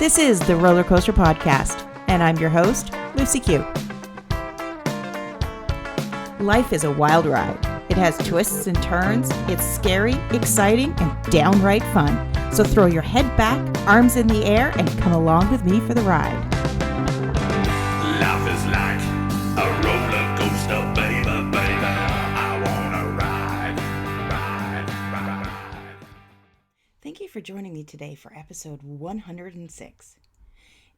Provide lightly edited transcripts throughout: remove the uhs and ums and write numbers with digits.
This is the Roller Coaster Podcast, and I'm your host, Lucie Q. Life is a wild ride. It has twists and turns. It's scary, exciting, and downright fun. So throw your head back, arms in the air, and come along with me for the ride. Life is like a roller coaster, baby, baby. I wanna ride. Thank you for joining me today for episode 106.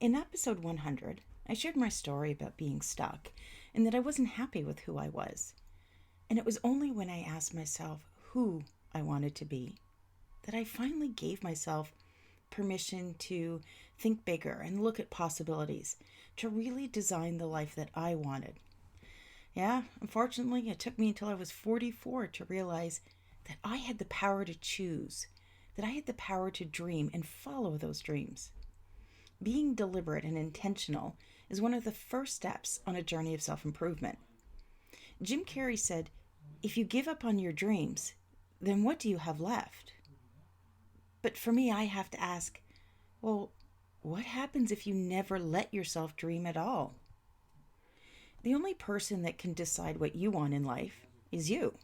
In episode 100, I shared my story about being stuck and that I wasn't happy with who I was. And it was only when I asked myself who I wanted to be that I finally gave myself permission to think bigger and look at possibilities, to really design the life that I wanted. Yeah, unfortunately, it took me until I was 44 to realize that I had the power to choose, that I had the power to dream and follow those dreams. Being deliberate and intentional is one of the first steps on a journey of self-improvement. Jim Carrey said, "If you give up on your dreams, then what do you have left?" But for me, I have to ask, well, what happens if you never let yourself dream at all? The only person that can decide what you want in life is you.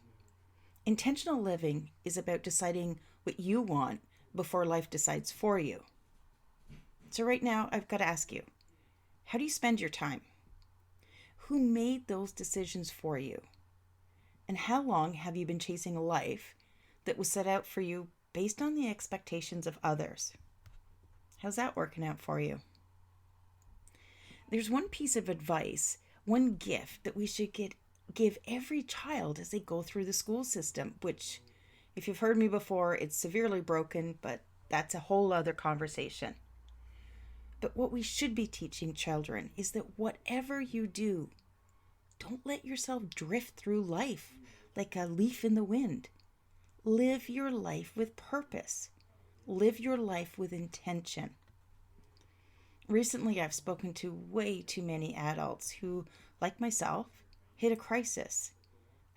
Intentional living is about deciding what you want before life decides for you. So right now, I've got to ask you, how do you spend your time? Who made those decisions for you? And how long have you been chasing a life that was set out for you based on the expectations of others? How's that working out for you? There's one piece of advice, one gift that we should give every child as they go through the school system, which, if you've heard me before, it's severely broken, but that's a whole other conversation. But what we should be teaching children is that whatever you do, don't let yourself drift through life like a leaf in the wind. Live your life with purpose. Live your life with intention. Recently, I've spoken to way too many adults who, like myself, hit a crisis,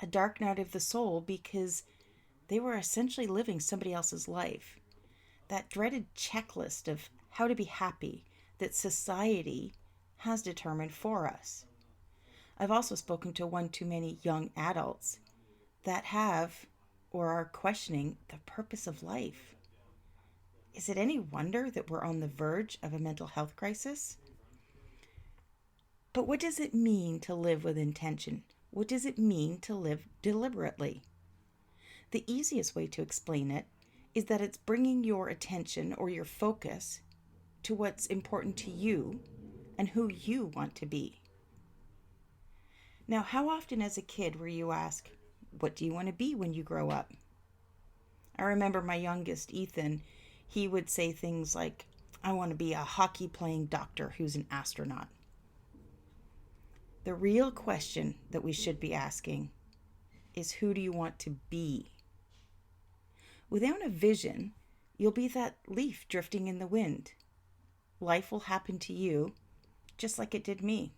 a dark night of the soul, because they were essentially living somebody else's life. That dreaded checklist of how to be happy that society has determined for us. I've also spoken to one too many young adults that have or are questioning the purpose of life. Is it any wonder that we're on the verge of a mental health crisis? But what does it mean to live with intention? What does it mean to live deliberately? The easiest way to explain it is that it's bringing your attention or your focus to what's important to you and who you want to be. Now, how often as a kid were you asked, what do you want to be when you grow up? I remember my youngest, Ethan, he would say things like, I want to be a hockey playing doctor who's an astronaut. The real question that we should be asking is, who do you want to be? Without a vision, you'll be that leaf drifting in the wind. Life will happen to you just like it did me.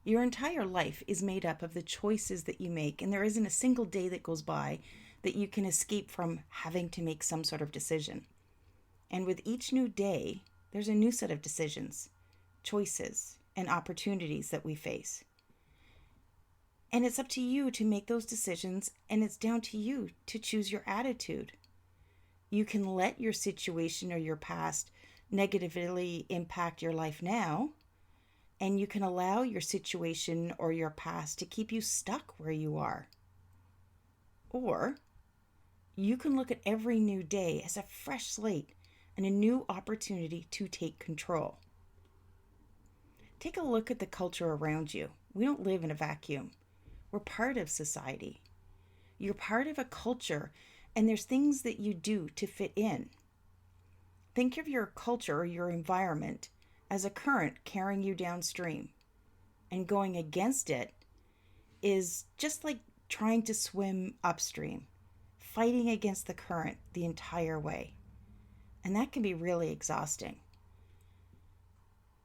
Your entire life is made up of the choices that you make, and there isn't a single day that goes by that you can escape from having to make some sort of decision. And with each new day, there's a new set of decisions, choices, and opportunities that we face. And it's up to you to make those decisions, and it's down to you to choose your attitude. You can let your situation or your past negatively impact your life now, and you can allow your situation or your past to keep you stuck where you are. Or you can look at every new day as a fresh slate and a new opportunity to take control. Take a look at the culture around you. We don't live in a vacuum. We're part of society. You're part of a culture, and there's things that you do to fit in. Think of your culture or your environment as a current carrying you downstream, and going against it is just like trying to swim upstream, fighting against the current the entire way. And that can be really exhausting.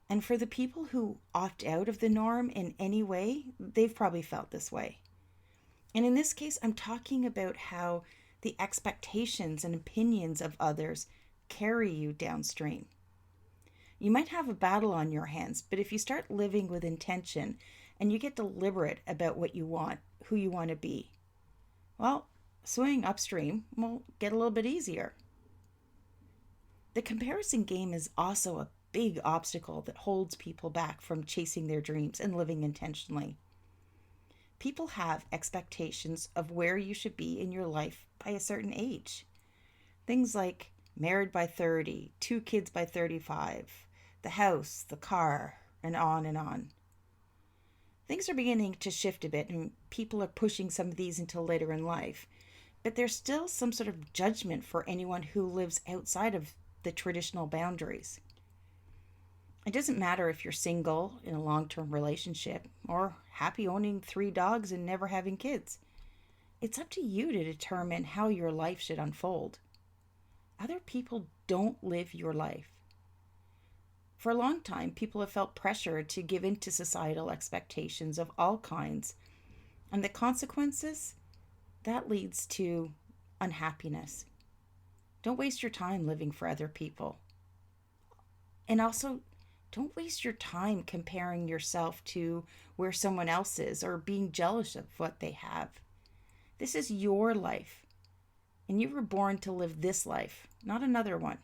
And for the people who opt out of the norm in any way, they've probably felt this way. And in this case, I'm talking about how the expectations and opinions of others carry you downstream. You might have a battle on your hands, but if you start living with intention and you get deliberate about what you want, who you want to be, well, swimming upstream will get a little bit easier. The comparison game is also a big obstacle that holds people back from chasing their dreams and living intentionally. People have expectations of where you should be in your life by a certain age. Things like married by 30, 2 kids by 35, the house, the car, and on and on. Things are beginning to shift a bit, and people are pushing some of these until later in life. But there's still some sort of judgment for anyone who lives outside of the traditional boundaries. It doesn't matter if you're single in a long-term relationship or happy owning 3 dogs and never having kids. It's up to you to determine how your life should unfold. Other people don't live your life. For a long time, people have felt pressure to give in to societal expectations of all kinds, and the consequences, that leads to unhappiness. Don't waste your time living for other people. And also, don't waste your time comparing yourself to where someone else is or being jealous of what they have. This is your life, and you were born to live this life, not another one.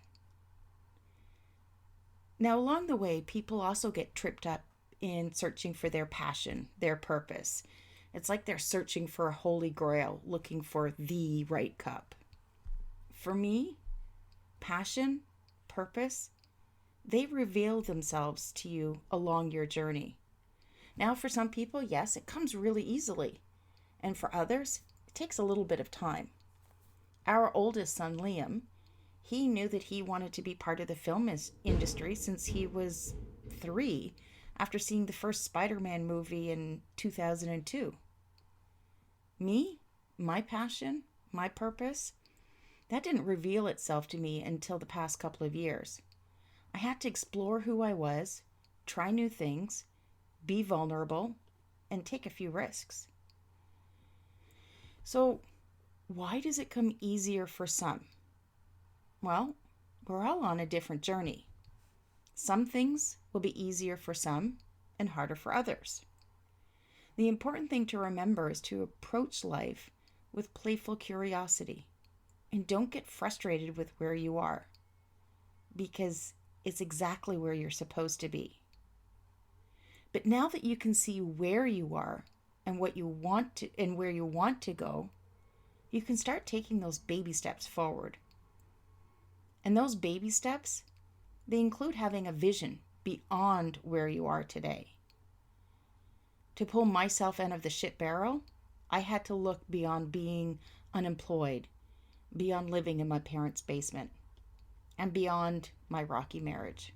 Now, along the way, people also get tripped up in searching for their passion, their purpose. It's like they're searching for a holy grail, looking for the right cup. For me, passion, purpose, they reveal themselves to you along your journey. Now, for some people, yes, it comes really easily. And for others, it takes a little bit of time. Our oldest son, Liam, he knew that he wanted to be part of the film industry since he was 3, after seeing the first Spider-Man movie in 2002. Me, my passion, my purpose, that didn't reveal itself to me until the past couple of years. I had to explore who I was, try new things, be vulnerable, and take a few risks. So, why does it come easier for some? Well, we're all on a different journey. Some things will be easier for some and harder for others. The important thing to remember is to approach life with playful curiosity, and don't get frustrated with where you are, because it's exactly where you're supposed to be. But now that you can see where you are and what you want to and where you want to go, you can start taking those baby steps forward. And those baby steps, they include having a vision beyond where you are today. To pull myself out of the shit barrel, I had to look beyond being unemployed, beyond living in my parents' basement, and beyond my rocky marriage.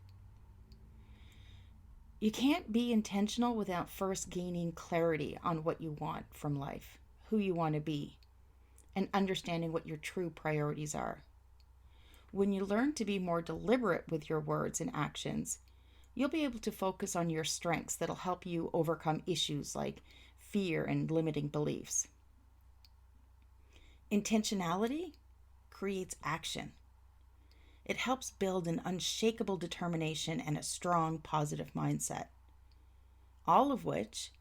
You can't be intentional without first gaining clarity on what you want from life, who you want to be, and understanding what your true priorities are. When you learn to be more deliberate with your words and actions, you'll be able to focus on your strengths that'll help you overcome issues like fear and limiting beliefs. Intentionality creates action. It helps build an unshakable determination and a strong, positive mindset. All of which,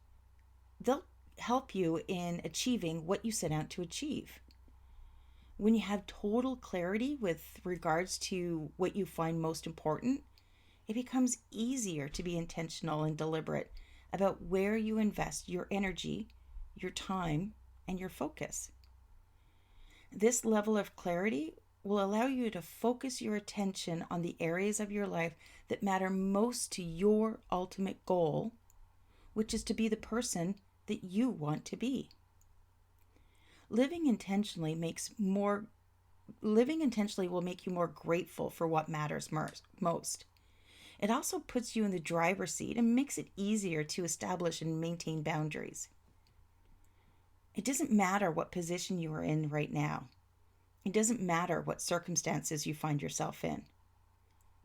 they'll help you in achieving what you set out to achieve. When you have total clarity with regards to what you find most important, it becomes easier to be intentional and deliberate about where you invest your energy, your time, and your focus. This level of clarity will allow you to focus your attention on the areas of your life that matter most to your ultimate goal, which is to be the person that you want to be. Living intentionally will make you more grateful for what matters most. It also puts you in the driver's seat and makes it easier to establish and maintain boundaries. It doesn't matter what position you are in right now. It doesn't matter what circumstances you find yourself in.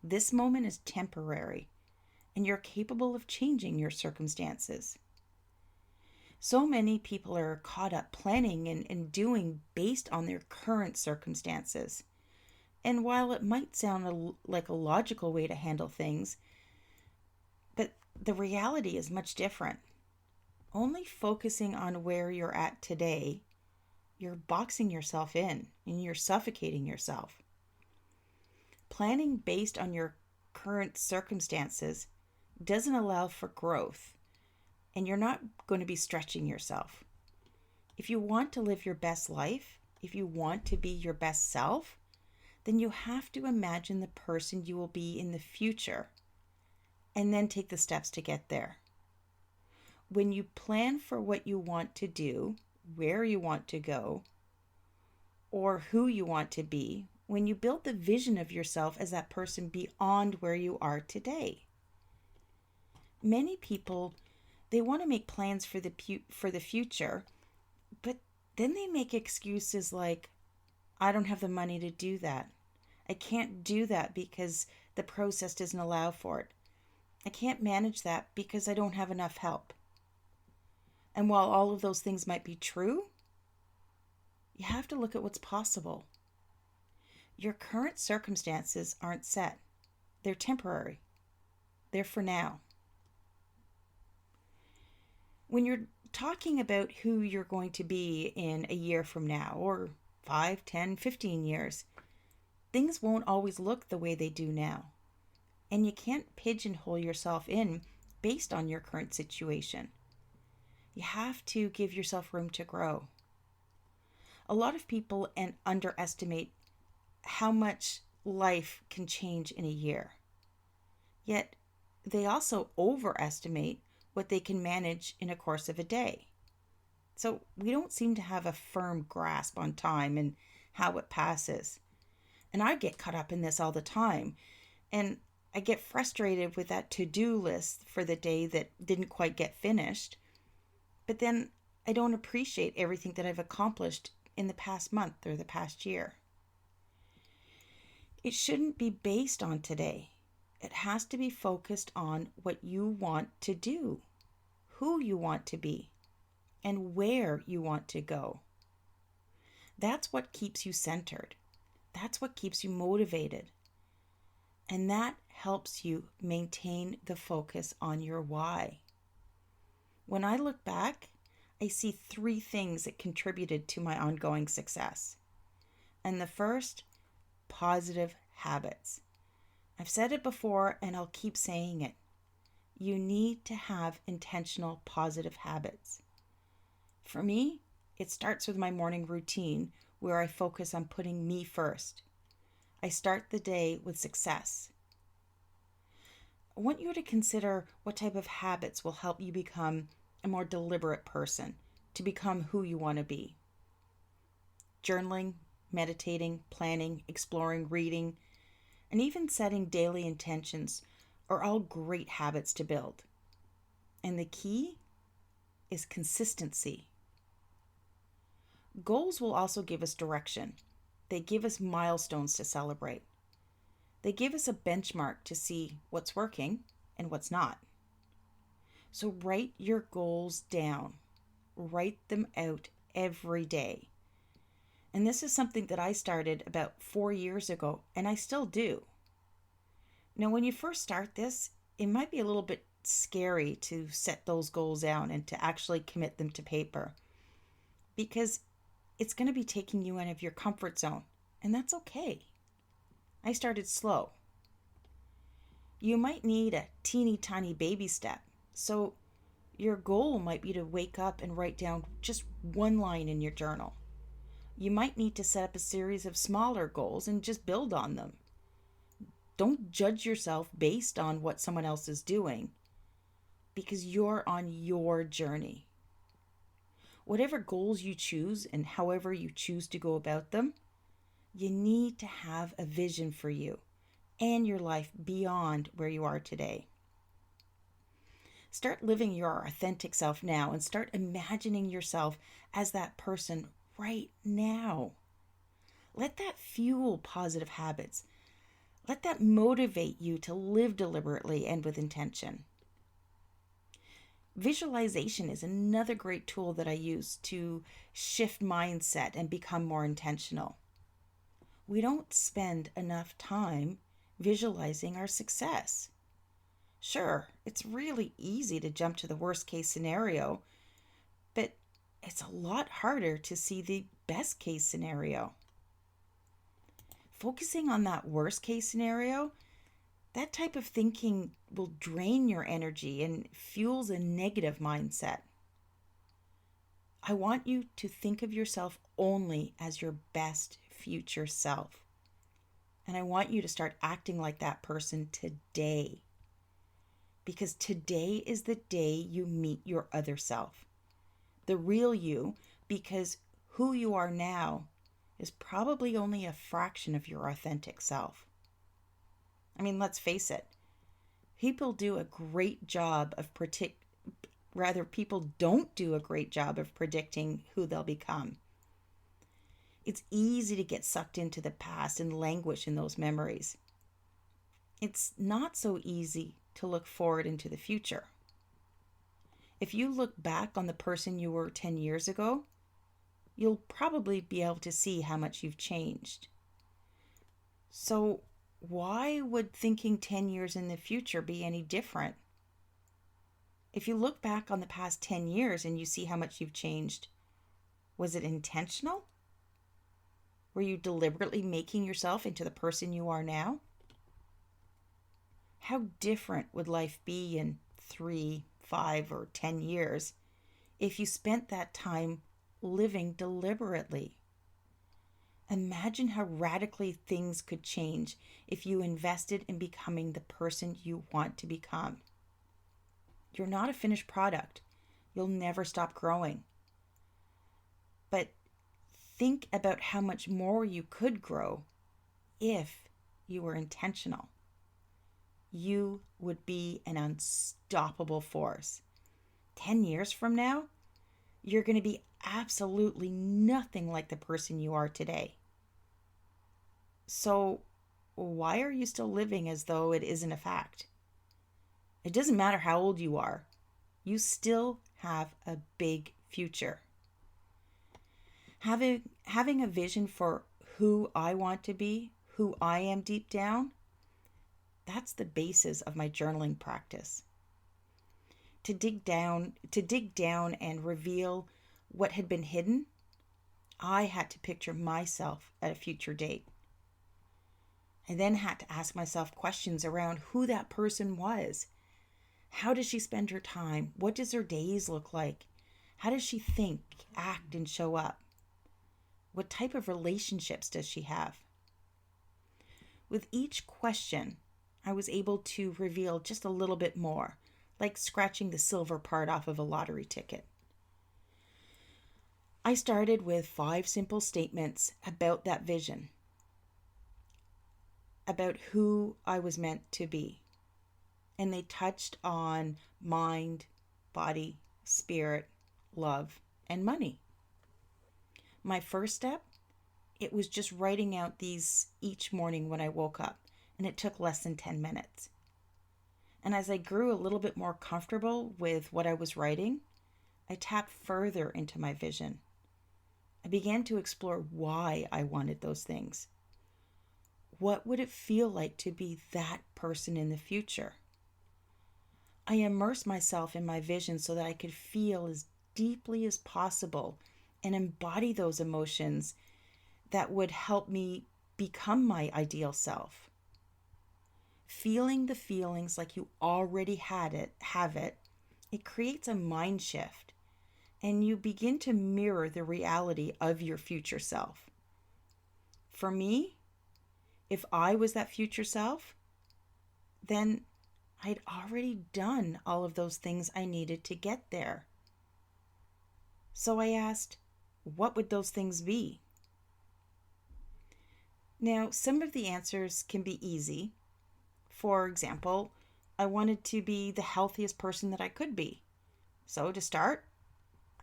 This moment is temporary, and you're capable of changing your circumstances. So many people are caught up planning and doing based on their current circumstances. And while it might sound like a logical way to handle things, but the reality is much different. Only focusing on where you're at today, you're boxing yourself in and you're suffocating yourself. Planning based on your current circumstances doesn't allow for growth, and you're not going to be stretching yourself. If you want to live your best life, if you want to be your best self, then you have to imagine the person you will be in the future and then take the steps to get there. When you plan for what you want to do, where you want to go, or who you want to be, when you build the vision of yourself as that person beyond where you are today. Many people, they want to make plans for the future, but then they make excuses like, I don't have the money to do that. I can't do that because the process doesn't allow for it. I can't manage that because I don't have enough help. And while all of those things might be true, you have to look at what's possible. Your current circumstances aren't set. They're temporary. They're for now. When you're talking about who you're going to be in a year from now, or 5, 10, 15 years, things won't always look the way they do now. And you can't pigeonhole yourself in based on your current situation. You have to give yourself room to grow. A lot of people underestimate how much life can change in a year. Yet they also overestimate what they can manage in a course of a day. So we don't seem to have a firm grasp on time and how it passes. And I get caught up in this all the time. And I get frustrated with that to-do list for the day that didn't quite get finished. But then I don't appreciate everything that I've accomplished in the past month or the past year. It shouldn't be based on today. It has to be focused on what you want to do, who you want to be, and where you want to go. That's what keeps you centered. That's what keeps you motivated. And that helps you maintain the focus on your why. When I look back, I see 3 things that contributed to my ongoing success. And the first, positive habits. I've said it before and I'll keep saying it. You need to have intentional positive habits. For me, it starts with my morning routine where I focus on putting me first. I start the day with success. I want you to consider what type of habits will help you become a more deliberate person, to become who you want to be. Journaling, meditating, planning, exploring, reading, and even setting daily intentions are all great habits to build. And the key is consistency. Goals will also give us direction. They give us milestones to celebrate. They give us a benchmark to see what's working and what's not. So write your goals down. Write them out every day. And this is something that I started about 4 years ago, and I still do. Now, when you first start this, it might be a little bit scary to set those goals down and to actually commit them to paper, because it's going to be taking you out of your comfort zone, and that's okay. I started slow. You might need a teeny tiny baby step. So your goal might be to wake up and write down just 1 line in your journal. You might need to set up a series of smaller goals and just build on them. Don't judge yourself based on what someone else is doing, because you're on your journey. Whatever goals you choose and however you choose to go about them, you need to have a vision for you and your life beyond where you are today. Start living your authentic self now and start imagining yourself as that person right now. Let that fuel positive habits. Let that motivate you to live deliberately and with intention. Visualization is another great tool that I use to shift mindset and become more intentional. we don't spend enough time visualizing our success. Sure, it's really easy to jump to the worst case scenario, but it's a lot harder to see the best case scenario. Focusing on that worst case scenario, that type of thinking will drain your energy and fuels a negative mindset. I want you to think of yourself only as your best future self. And I want you to start acting like that person today. Because today is the day you meet your other self. The real you, because who you are now is probably only a fraction of your authentic self. I mean, let's face it. People do a great job of people don't do a great job of predicting who they'll become. It's easy to get sucked into the past and languish in those memories. It's not so easy to look forward into the future. If you look back on the person you were 10 years ago, you'll probably be able to see how much you've changed. So why would thinking 10 years in the future be any different? If you look back on the past 10 years and you see how much you've changed, was it intentional? Were you deliberately making yourself into the person you are now? How different would life be in 3, 5, or 10 years if you spent that time living deliberately? Imagine how radically things could change if you invested in becoming the person you want to become. You're not a finished product. You'll never stop growing. But think about how much more you could grow if you were intentional. You would be an unstoppable force. 10 years from now, you're going to be absolutely nothing like the person you are today. So why are you still living as though it isn't a fact? It doesn't matter how old you are. You still have a big future. Having a vision for who I want to be, who I am deep down, that's the basis of my journaling practice. To dig down and reveal what had been hidden, I had to picture myself at a future date. I then had to ask myself questions around who that person was. How does she spend her time? What does her days look like? How does she think, act, and show up? What type of relationships does she have? With each question, I was able to reveal just a little bit more, like scratching the silver part off of a lottery ticket. I started with 5 simple statements about that vision, about who I was meant to be. And they touched on mind, body, spirit, love, and money. My first step, it was just writing out these each morning when I woke up, and it took less than 10 minutes. And as I grew a little bit more comfortable with what I was writing, I tapped further into my vision. I began to explore why I wanted those things. What would it feel like to be that person in the future? I immersed myself in my vision so that I could feel as deeply as possible and embody those emotions that would help me become my ideal self. Feeling the feelings like you already have it creates a mind shift, and you begin to mirror the reality of your future self. For me, if I was that future self, then I'd already done all of those things I needed to get there. So I asked, what would those things be? Now, some of the answers can be easy. For example, I wanted to be the healthiest person that I could be. So to start,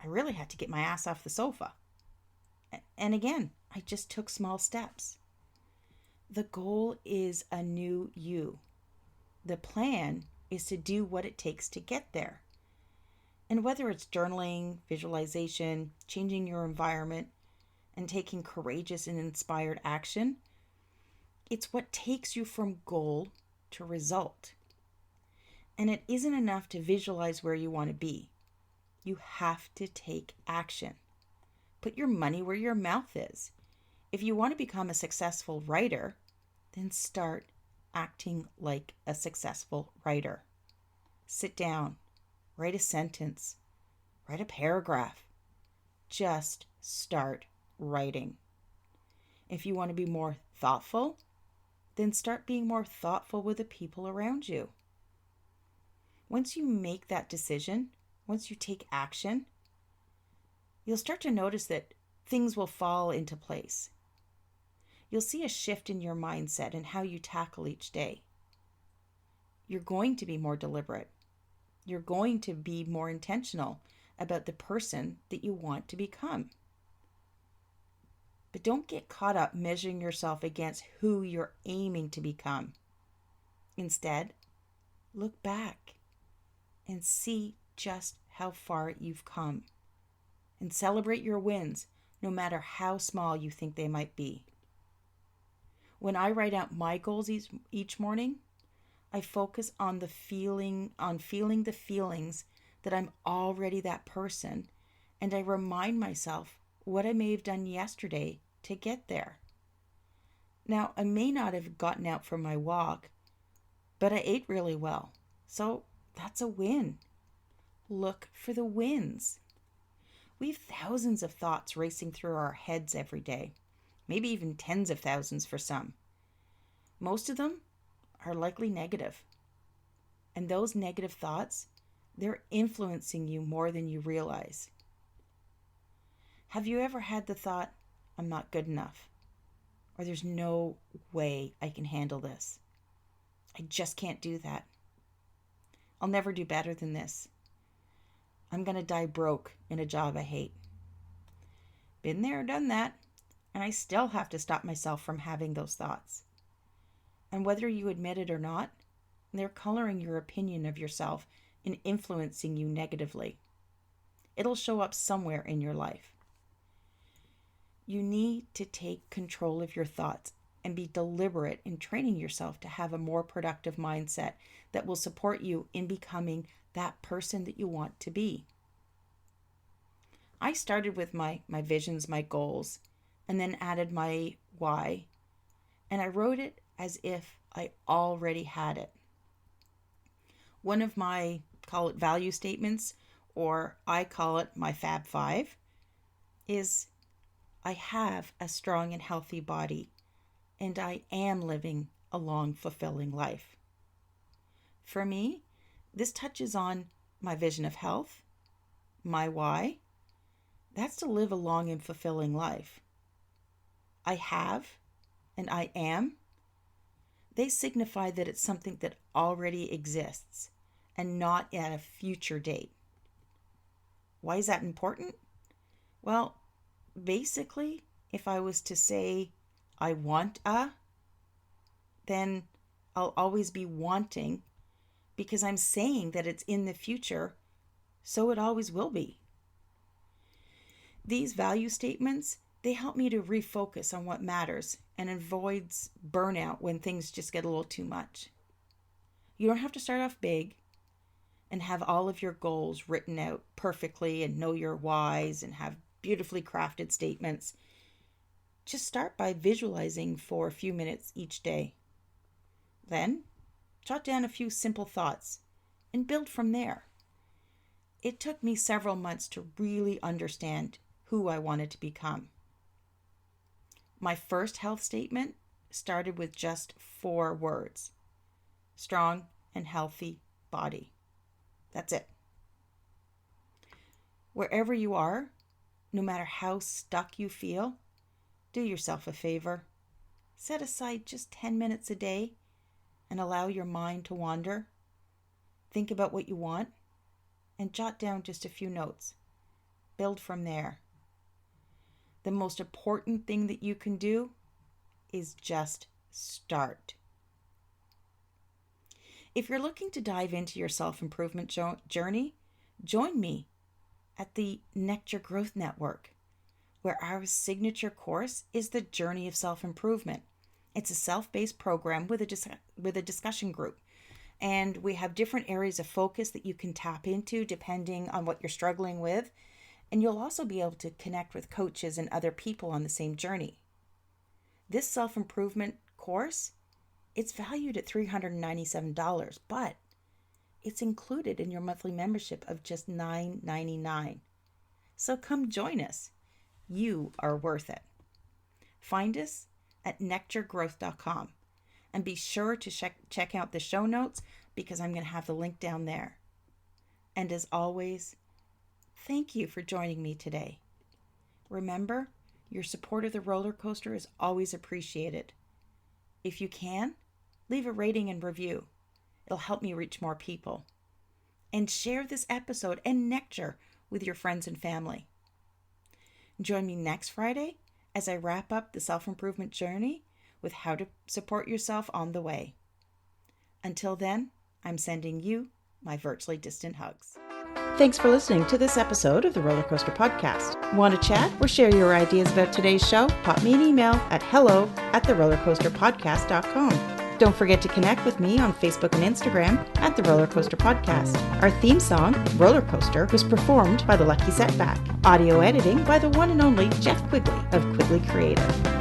I really had to get my ass off the sofa. And again, I just took small steps. The goal is a new you. The plan is to do what it takes to get there. And whether it's journaling, visualization, changing your environment, and taking courageous and inspired action, It's what takes you from goal to result. And it isn't enough to visualize where you want to be. You have to take action. Put your money where your mouth is. If you want to become a successful writer, then start acting like a successful writer. Sit down, write a sentence, write a paragraph. Just start writing. If you want to be more thoughtful, then start being more thoughtful with the people around you. Once you make that decision, once you take action, you'll start to notice that things will fall into place. You'll see a shift in your mindset and how you tackle each day. You're going to be more deliberate. You're going to be more intentional about the person that you want to become. But don't get caught up measuring yourself against who you're aiming to become. Instead, look back and see just how far you've come. And celebrate your wins, no matter how small you think they might be. When I write out my goals each morning, I focus on feeling the feelings that I'm already that person, and I remind myself what I may have done yesterday to get there. Now, I may not have gotten out for my walk, but I ate really well, so that's a win. Look for the wins. We have thousands of thoughts racing through our heads every day, maybe even tens of thousands for some. Most of them are likely negative. And those negative thoughts, they're influencing you more than you realize. Have you ever had the thought, I'm not good enough? Or there's no way I can handle this. I just can't do that. I'll never do better than this. I'm going to die broke in a job I hate. Been there, done that, and I still have to stop myself from having those thoughts. And whether you admit it or not, they're coloring your opinion of yourself and influencing you negatively. It'll show up somewhere in your life. You need to take control of your thoughts and be deliberate in training yourself to have a more productive mindset that will support you in becoming that person that you want to be. I started with my visions, my goals, and then added my why, and I wrote it as if I already had it. One of my, call it value statements, or I call it my Fab Five, is I have a strong and healthy body, and I am living a long, fulfilling life. For me, this touches on my vision of health, my why. That's to live a long and fulfilling life. I have and I am. They signify that it's something that already exists and not at a future date. Why is that important? Well, basically, if I was to say I want then I'll always be wanting because I'm saying that it's in the future, so it always will be. These value statements, they help me to refocus on what matters and avoids burnout when things just get a little too much. You don't have to start off big and have all of your goals written out perfectly and know your whys and have beautifully crafted statements. Just start by visualizing for a few minutes each day. Then, jot down a few simple thoughts and build from there. It took me several months to really understand who I wanted to become. My first health statement started with just 4 words. Strong and healthy body. That's it. Wherever you are, no matter how stuck you feel, do yourself a favor. Set aside just 10 minutes a day and allow your mind to wander. Think about what you want and jot down just a few notes. Build from there. The most important thing that you can do is just start. If you're looking to dive into your self-improvement journey, join me at the Nectar Growth Network, where our signature course is the Journey of Self-Improvement, It's a self-paced program with a discussion group. And we have different areas of focus that you can tap into depending on what you're struggling with. And you'll also be able to connect with coaches and other people on the same journey. This self-improvement course, it's valued at $397, but it's included in your monthly membership of just $9.99. So come join us. You are worth it. Find us at nectargrowth.com and be sure to check out the show notes because I'm going to have the link down there. And as always, thank you for joining me today. Remember, your support of the roller coaster is always appreciated. If you can, leave a rating and review. It'll help me reach more people. And share this episode and Nectar with your friends and family. Join me next Friday as I wrap up the self-improvement journey with how to support yourself on the way. Until then, I'm sending you my virtually distant hugs. Thanks for listening to this episode of the Roller Coaster Podcast. Want to chat or share your ideas about today's show? Pop me an email at hello@therollercoasterpodcast.com. Don't forget to connect with me on Facebook and Instagram at The Roller Coaster Podcast. Our theme song, Roller Coaster, was performed by The Lucky Setback. Audio editing by the one and only Jeff Quigley of Quigley Creative.